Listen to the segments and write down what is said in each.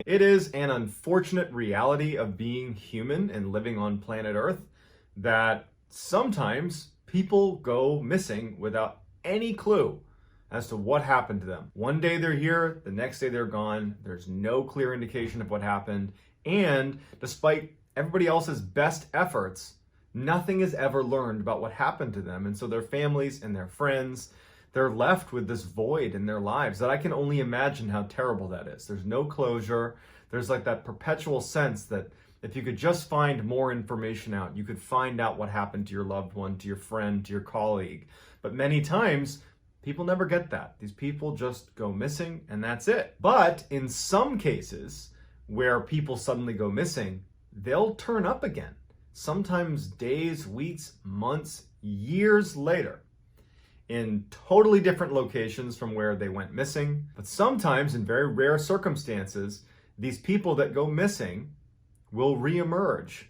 It is an unfortunate reality of being human and living on planet Earth that sometimes people go missing without any clue as to what happened to them. One day they're here, the next day they're gone. There's no clear indication of what happened. And despite everybody else's best efforts, nothing is ever learned about what happened to them. And so their families and their friends, they're left with this void in their lives that I can only imagine how terrible that is. There's no closure. There's like that perpetual sense that if you could just find more information out, you could find out what happened to your loved one, to your friend, to your colleague. But many times, people never get that. These people just go missing and that's it. But in some cases where people suddenly go missing, they'll turn up again. Sometimes days, weeks, months, years later, in totally different locations from where they went missing. But sometimes, in very rare circumstances, these people that go missing will reemerge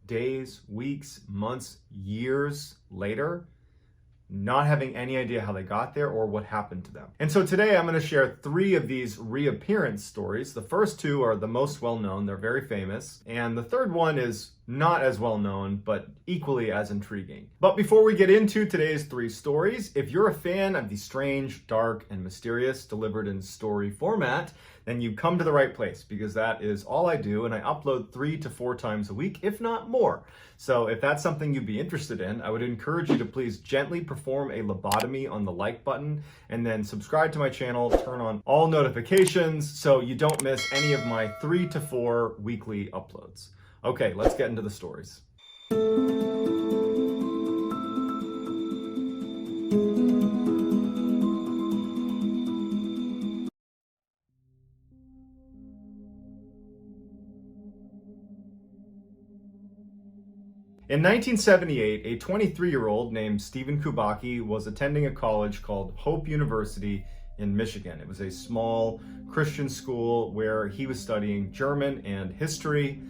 days, weeks, months, years later, not having any idea how they got there or what happened to them. And so today I'm going to share 3 of these reappearance stories. The first 2 are the most well-known, they're very famous. And the third one is not as well-known, but equally as intriguing. But before we get into today's 3 stories, if you're a fan of the strange, dark, and mysterious delivered in story format, then you've come to the right place, because that is all I do, and I upload 3 to 4 times a week, if not more. So if that's something you'd be interested in, I would encourage you to please gently perform a lobotomy on the like button, and then subscribe to my channel, turn on all notifications so you don't miss any of my 3 to 4 weekly uploads. Okay, let's get into the stories. In 1978, a 23-year-old named Stephen Kubacki was attending a college called Hope University in Michigan. It was a small Christian school where he was studying German and history.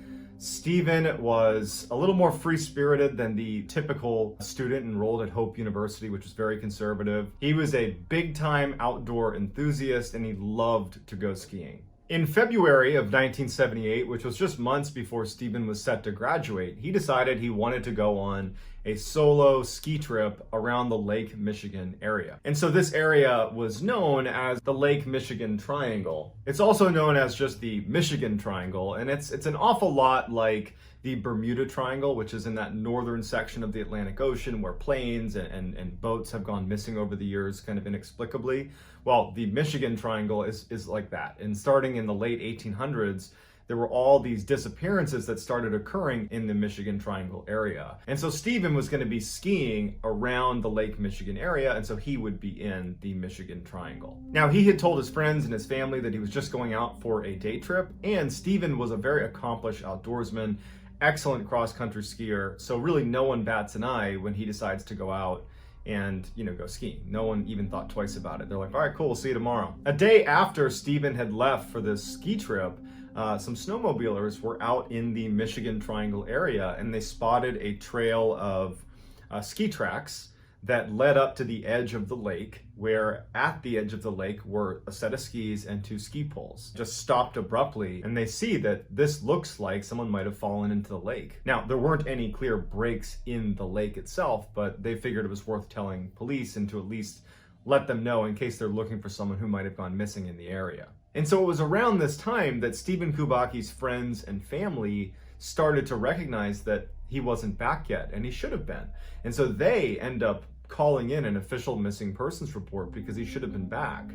Stephen was a little more free-spirited than the typical student enrolled at Hope University, which was very conservative. He was a big-time outdoor enthusiast, and he loved to go skiing. In February of 1978, which was just months before Stephen was set to graduate, he decided he wanted to go on a solo ski trip around the Lake Michigan area. And so this area was known as the Lake Michigan Triangle. It's also known as just the Michigan Triangle, and it's an awful lot like the Bermuda Triangle, which is in that northern section of the Atlantic Ocean where planes and boats have gone missing over the years kind of inexplicably. Well, the Michigan Triangle is like that. And starting in the late 1800s, there were all these disappearances that started occurring in the Michigan Triangle area. And so Stephen was going to be skiing around the Lake Michigan area, and so he would be in the Michigan Triangle. Now, he had told his friends and his family that he was just going out for a day trip, and Stephen was a very accomplished outdoorsman, excellent cross-country skier, so really no one bats an eye when he decides to go out and, go skiing. No one even thought twice about it. They're like, all right, cool, we'll see you tomorrow. A day after Stephen had left for this ski trip, some snowmobilers were out in the Michigan Triangle area, and they spotted a trail of ski tracks that led up to the edge of the lake, where at the edge of the lake were a set of skis and 2 ski poles. Just stopped abruptly, and they see that this looks like someone might have fallen into the lake. Now, there weren't any clear breaks in the lake itself, but they figured it was worth telling police and to at least let them know in case they're looking for someone who might have gone missing in the area. And so it was around this time that Stephen Kubacki's friends and family started to recognize that he wasn't back yet, and he should have been. And so they end up calling in an official missing persons report because he should have been back.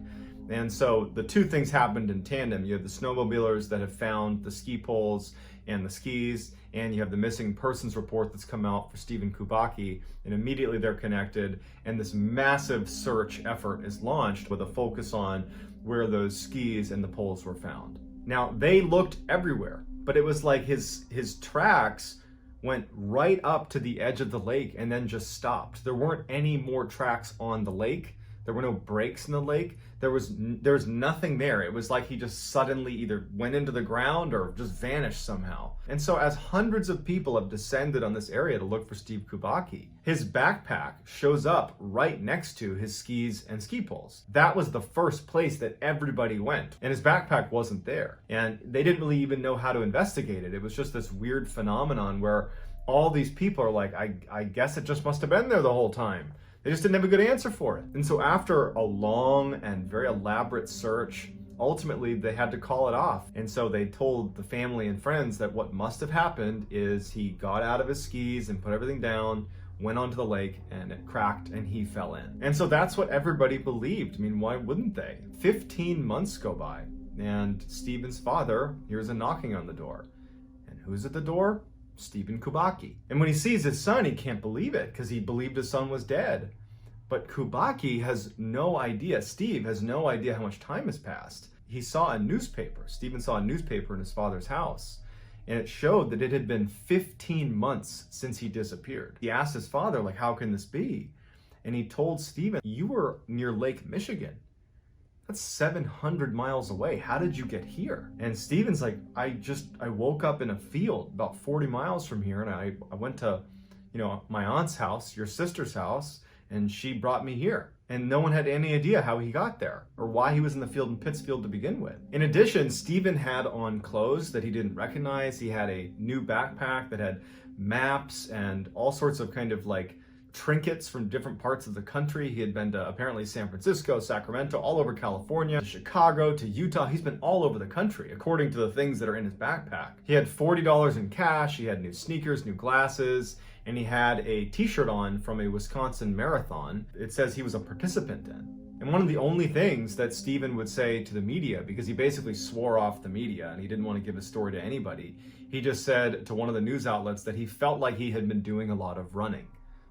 And so the 2 things happened in tandem. You have the snowmobilers that have found the ski poles and the skis, and you have the missing persons report that's come out for Stephen Kubacki, and immediately they're connected, and this massive search effort is launched with a focus on where those skis and the poles were found. Now, they looked everywhere, but it was like his tracks went right up to the edge of the lake and then just stopped. There weren't any more tracks on the lake There were no breaks in the lake. There was nothing there. It was like he just suddenly either went into the ground or just vanished somehow. And so as hundreds of people have descended on this area to look for Steve Kubacki, his backpack shows up right next to his skis and ski poles. That was the first place that everybody went, and his backpack wasn't there. And they didn't really even know how to investigate it. It was just this weird phenomenon where all these people are like, I guess it just must have been there the whole time. They just didn't have a good answer for it. And so after a long and very elaborate search, ultimately they had to call it off. And so they told the family and friends that what must have happened is he got out of his skis and put everything down, went onto the lake, and it cracked and he fell in. And so that's what everybody believed. I mean, why wouldn't they? 15 months go by and Stephen's father hears a knocking on the door. And who's at the door? Stephen Kubacki. And when he sees his son, he can't believe it because he believed his son was dead. But Kubacki has no idea, Steve has no idea how much time has passed. He saw a newspaper, Stephen saw a newspaper in his father's house, and it showed that it had been 15 months since he disappeared. He asked his father, like, how can this be? And he told Stephen, you were near Lake Michigan. That's 700 miles away. How did you get here? And Stephen's like, I woke up in a field about 40 miles from here, and I went to, my aunt's house, your sister's house, and she brought me here. And no one had any idea how he got there or why he was in the field in Pittsfield to begin with. In addition, Stephen had on clothes that he didn't recognize. He had a new backpack that had maps and all sorts of kind of like trinkets from different parts of the country. He had been to apparently San Francisco, Sacramento, all over California, to Chicago, to Utah. He's been all over the country, according to the things that are in his backpack. He had $40 in cash, he had new sneakers, new glasses, and he had a t-shirt on from a Wisconsin marathon. It says he was a participant in. And one of the only things that Stephen would say to the media, because he basically swore off the media and he didn't want to give his story to anybody, he just said to one of the news outlets that he felt like he had been doing a lot of running.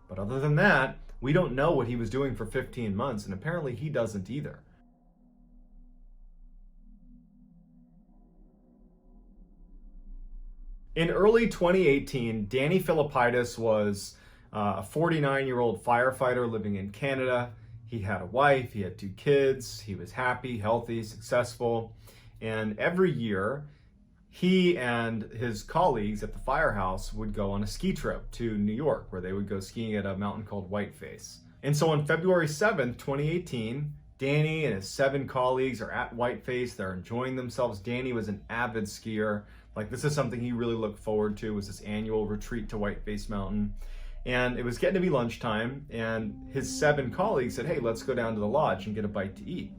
But other than that, we don't know what he was doing for 15 months, and apparently he doesn't either. In early 2018, Danny Filippidis was a 49-year-old firefighter living in Canada. He had a wife, he had 2 kids, he was happy, healthy, successful, and every year, he and his colleagues at the firehouse would go on a ski trip to New York, where they would go skiing at a mountain called Whiteface. And so on February 7th, 2018, Danny and his 7 colleagues are at Whiteface. They're enjoying themselves. Danny was an avid skier. Like, this is something he really looked forward to, was this annual retreat to Whiteface Mountain. And it was getting to be lunchtime, and his 7 colleagues said, hey, let's go down to the lodge and get a bite to eat.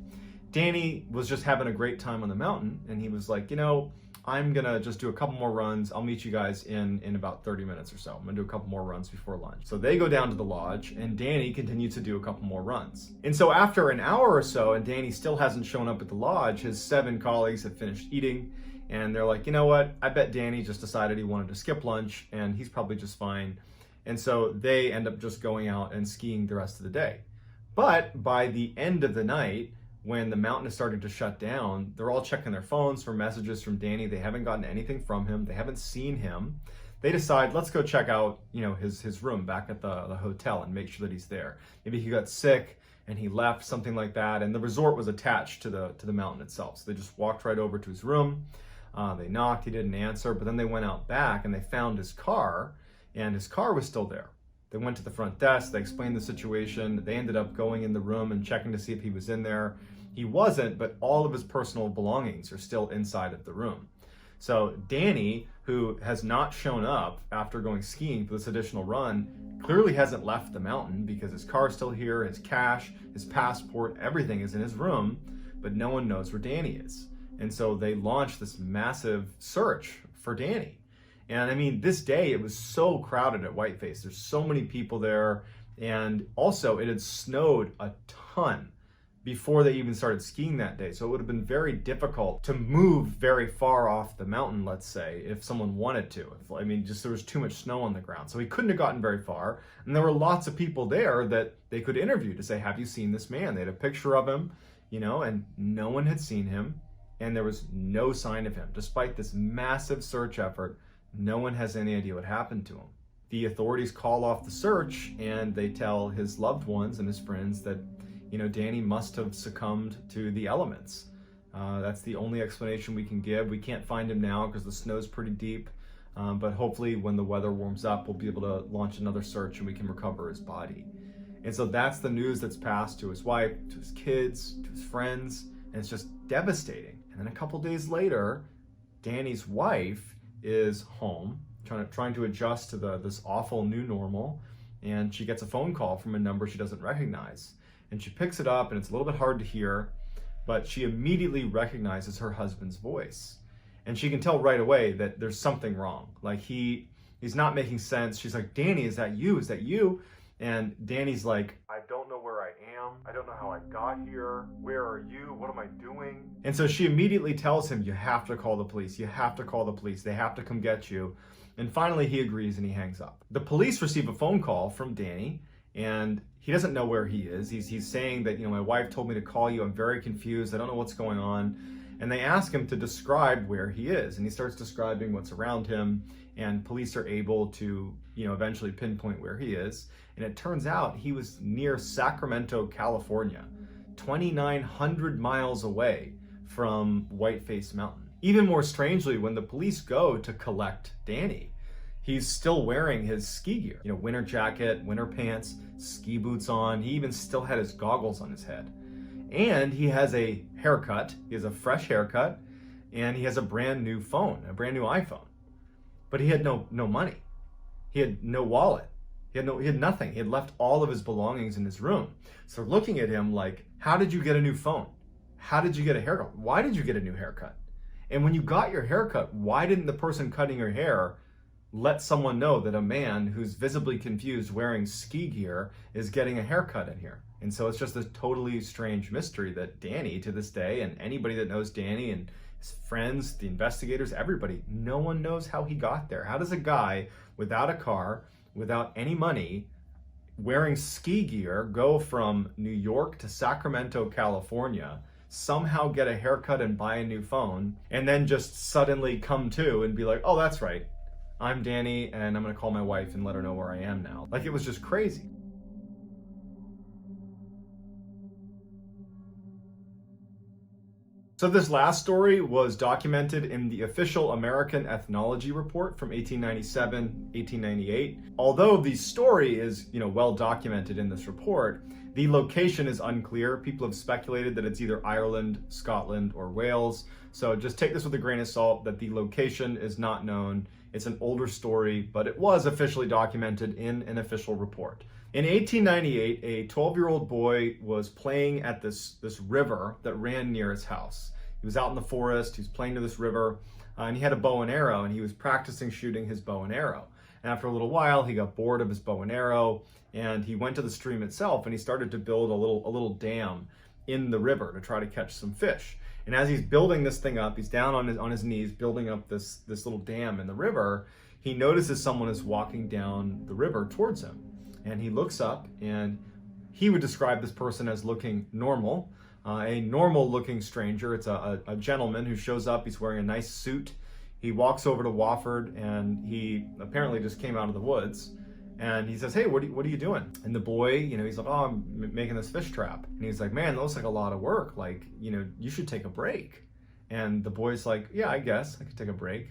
Danny was just having a great time on the mountain, and he was like, I'm gonna just do a couple more runs. I'll meet you guys in about 30 minutes or so. I'm gonna do a couple more runs before lunch. So they go down to the lodge and Danny continues to do a couple more runs. And so after an hour or so, and Danny still hasn't shown up at the lodge, his 7 colleagues have finished eating and they're like, you know what? I bet Danny just decided he wanted to skip lunch and he's probably just fine. And so they end up just going out and skiing the rest of the day. But by the end of the night, when the mountain is starting to shut down, they're all checking their phones for messages from Danny. They haven't gotten anything from him. They haven't seen him. They decide, let's go check out, his room back at the hotel and make sure that he's there. Maybe he got sick and he left, something like that. And the resort was attached to the mountain itself. So they just walked right over to his room. They knocked, he didn't answer, but then they went out back and they found his car, and his car was still there. They went to the front desk, they explained the situation. They ended up going in the room and checking to see if he was in there. He wasn't, but all of his personal belongings are still inside of the room. So Danny, who has not shown up after going skiing for this additional run, clearly hasn't left the mountain because his car's still here, his cash, his passport, everything is in his room, but no one knows where Danny is. And so they launched this massive search for Danny. And I mean, this day it was so crowded at Whiteface. There's so many people there. And also it had snowed a ton before they even started skiing that day. So it would have been very difficult to move very far off the mountain, let's say, if someone wanted to. There was too much snow on the ground. So he couldn't have gotten very far. And there were lots of people there that they could interview to say, have you seen this man? They had a picture of him, and no one had seen him. And there was no sign of him. Despite this massive search effort, no one has any idea what happened to him. The authorities call off the search and they tell his loved ones and his friends that, Danny must have succumbed to the elements. That's the only explanation we can give. We can't find him now because the snow's pretty deep, but hopefully when the weather warms up, we'll be able to launch another search and we can recover his body. And so that's the news that's passed to his wife, to his kids, to his friends, and it's just devastating. And then a couple days later, Danny's wife is home, trying to adjust to this awful new normal, and she gets a phone call from a number she doesn't recognize. And she picks it up, and it's a little bit hard to hear, but she immediately recognizes her husband's voice. And she can tell right away that there's something wrong. Like he's not making sense. She's like, Danny, is that you? Is that you? And Danny's like, I don't know where I am. I don't know how I got here. Where are you? What am I doing? And so she immediately tells him, you have to call the police. You have to call the police. They have to come get you. And finally he agrees and he hangs up. The police receive a phone call from Danny, and he doesn't know where he is. He's saying that, my wife told me to call you. I'm very confused. I don't know what's going on. And they ask him to describe where he is. And he starts describing what's around him. And police are able to, eventually pinpoint where he is. And it turns out he was near Sacramento, California, 2,900 miles away from Whiteface Mountain. Even more strangely, when the police go to collect Danny, he's still wearing his ski gear, winter jacket, winter pants, ski boots on. He even still had his goggles on his head. And he has a haircut. He has a fresh haircut, and he has a brand new phone, a brand new iPhone. But he had no money. He had no wallet. He had nothing. He had left all of his belongings in his room. So looking at him like, how did you get a new phone? How did you get a haircut? Why did you get a new haircut? And when you got your haircut, why didn't the person cutting your hair let someone know that a man who's visibly confused wearing ski gear is getting a haircut in here? And so it's just a totally strange mystery that Danny, to this day, and anybody that knows Danny and his friends, the investigators, everybody, no one knows how he got there. How does a guy without a car, without any money, wearing ski gear, go from New York to Sacramento, California, somehow get a haircut and buy a new phone, and then just suddenly come to and be like, oh, that's right, I'm Danny, and I'm gonna call my wife and let her know where I am now. Like, it was just crazy. So this last story was documented in the official American Ethnology Report from 1897, 1898. Although the story is, well documented in this report, the location is unclear. People have speculated that it's either Ireland, Scotland, or Wales. So just take this with a grain of salt that the location is not known. It's an older story, but it was officially documented in an official report. In 1898, a 12-year-old boy was playing at this river that ran near his house. He was out in the forest, he was playing to this river, and he had a bow and arrow, and he was practicing shooting his bow and arrow. And after a little while, he got bored of his bow and arrow, and he went to the stream itself, and he started to build a little dam in the river to try to catch some fish. And as he's building this thing up, he's down on his knees building up this little dam in the river, he notices someone is walking down the river towards him. And he looks up, and he would describe this person as looking normal, a normal looking stranger. It's a gentleman who shows up. He's wearing a nice suit. He walks over to Wofford, and he apparently just came out of the woods. And he says, hey, what are you doing? And the boy, he's like, oh, I'm making this fish trap. And he's like, man, that looks like a lot of work. Like, you should take a break. And the boy's like, yeah, I guess I could take a break.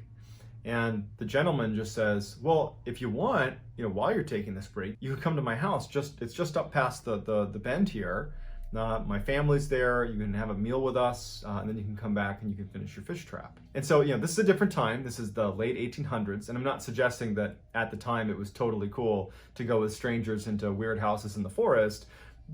And the gentleman just says, well, if you want, while you're taking this break, you can come to my house. It's just up past the bend here. My family's there. You can have a meal with us, and then you can come back and you can finish your fish trap. And so, this is a different time. This is the late 1800s, and I'm not suggesting that at the time it was totally cool to go with strangers into weird houses in the forest,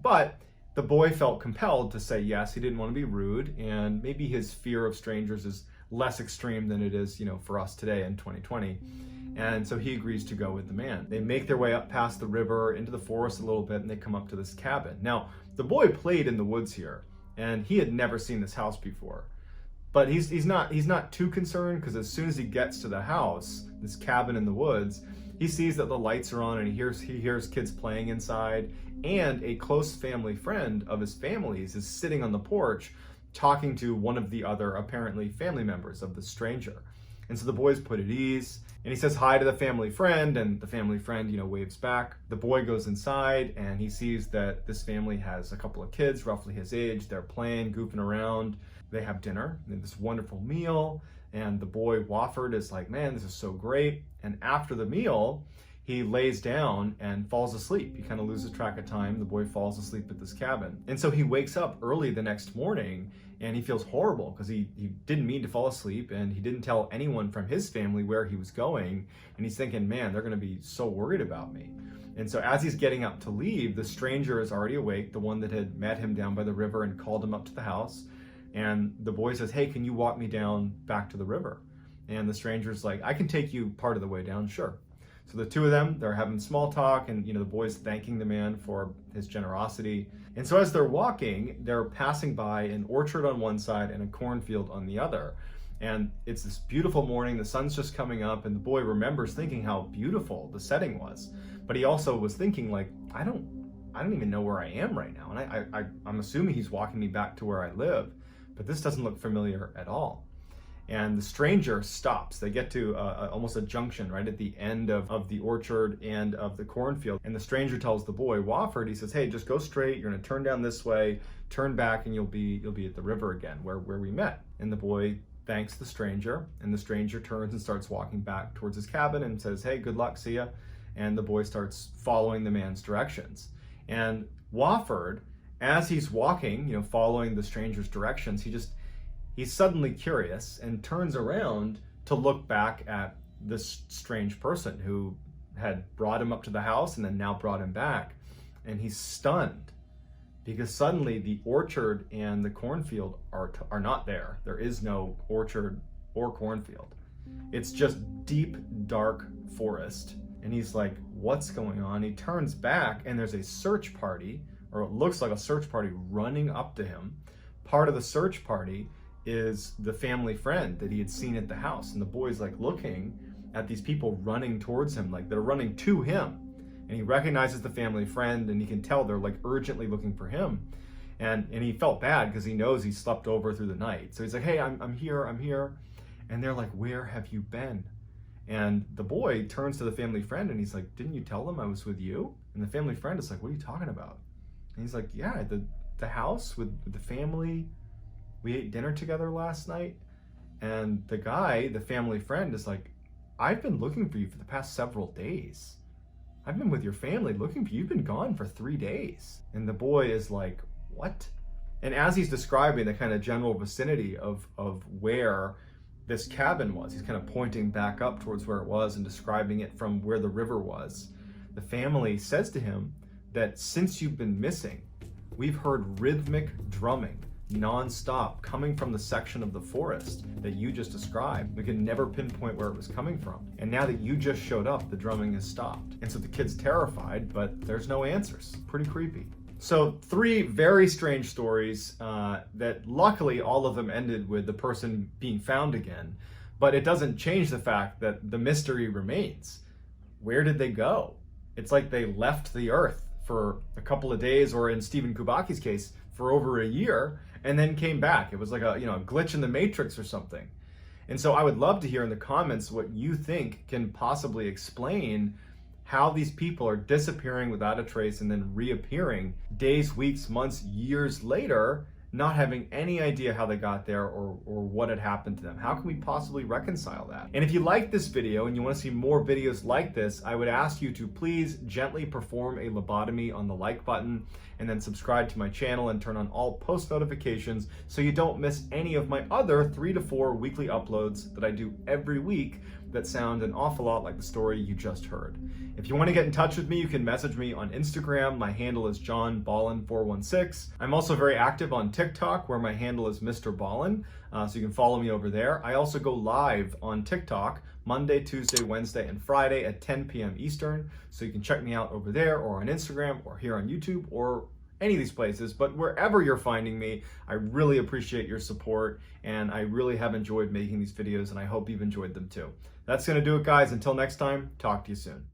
but the boy felt compelled to say yes. He didn't want to be rude, and maybe his fear of strangers is less extreme than it is, for us today in 2020. And so he agrees to go with the man. They make their way up past the river into the forest a little bit, and they come up to this cabin. Now, the boy played in the woods here, and he had never seen this house before. But he's not too concerned, because as soon as he gets to the house, this cabin in the woods, he sees that the lights are on, and he hears kids playing inside, and a close family friend of his family's is sitting on the porch talking to one of the other apparently family members of the stranger. And so the boy's put at ease, and he says hi to the family friend, and the family friend, waves back. The boy goes inside, and he sees that this family has a couple of kids, roughly his age. They're playing, goofing around. They have dinner, and this wonderful meal, and the boy, Wofford, is like, man, this is so great. And after the meal, he lays down and falls asleep. He kind of loses track of time. The boy falls asleep at this cabin. And so he wakes up early the next morning, and he feels horrible because he didn't mean to fall asleep, and he didn't tell anyone from his family where he was going. And he's thinking, man, they're going to be so worried about me. And so as he's getting up to leave, the stranger is already awake, the one that had met him down by the river and called him up to the house. And the boy says, hey, can you walk me down back to the river? And the stranger's like, I can take you part of the way down, sure. So the two of them, they're having small talk, and the boy's thanking the man for his generosity. And so as they're walking, they're passing by an orchard on one side and a cornfield on the other. And it's this beautiful morning, the sun's just coming up, and the boy remembers thinking how beautiful the setting was. But he also was thinking, like, I don't even know where I am right now. And I'm assuming he's walking me back to where I live, but this doesn't look familiar at all. And the stranger stops. They get to almost a junction right at the end of the orchard and of the cornfield. And the stranger tells the boy, Wofford, he says, hey, just go straight. You're going to turn down this way, turn back, and you'll be at the river again, where we met. And the boy thanks the stranger, and the stranger turns and starts walking back towards his cabin and says, hey, good luck, see ya. And the boy starts following the man's directions. And Wofford, as he's walking, following the stranger's directions, he's suddenly curious and turns around to look back at this strange person who had brought him up to the house and then now brought him back. And he's stunned because suddenly the orchard and the cornfield are not there. There is no orchard or cornfield. It's just deep, dark forest. And he's like, what's going on? He turns back, and there's a search party, or it looks like a search party, running up to him. Part of the search party is the family friend that he had seen at the house. And the boy's like looking at these people running towards him, like they're running to him. And he recognizes the family friend, and he can tell they're like urgently looking for him. And he felt bad because he knows he slept over through the night. So he's like, hey, I'm here. And they're like, where have you been? And the boy turns to the family friend, and he's like, didn't you tell them I was with you? And the family friend is like, what are you talking about? And he's like, yeah, the house with the family. We ate dinner together last night. And the guy, the family friend, is like, I've been looking for you for the past several days. I've been with your family looking for you. You've been gone for 3 days. And the boy is like, what? And as he's describing the kind of general vicinity of where this cabin was, he's kind of pointing back up towards where it was and describing it from where the river was. The family says to him that since you've been missing, we've heard rhythmic drumming non-stop coming from the section of the forest that you just described. We could never pinpoint where it was coming from. And now that you just showed up, the drumming has stopped. And so the kid's terrified, but there's no answers. Pretty creepy. So 3 very strange stories that luckily all of them ended with the person being found again, but it doesn't change the fact that the mystery remains. Where did they go? It's like they left the earth for a couple of days, or in Stephen Kubacki's case, for over a year, and then came back. It was like a glitch in the matrix or something. And so I would love to hear in the comments what you think can possibly explain how these people are disappearing without a trace and then reappearing days, weeks, months, years later, not having any idea how they got there or what had happened to them. How can we possibly reconcile that? And if you like this video and you want to see more videos like this, I would ask you to please gently perform a lobotomy on the like button, and then subscribe to my channel and turn on all post notifications so you don't miss any of my other 3 to 4 weekly uploads that I do every week that sound an awful lot like the story you just heard. If you want to get in touch with me, you can message me on Instagram. My handle is johnballin416. I'm also very active on TikTok, where my handle is Mr. Ballin, so you can follow me over there. I also go live on TikTok Monday, Tuesday, Wednesday, and Friday at 10 p.m. Eastern, so you can check me out over there or on Instagram or here on YouTube or any of these places. But wherever you're finding me, I really appreciate your support, and I really have enjoyed making these videos, and I hope you've enjoyed them too. That's going to do it, guys. Until next time, talk to you soon.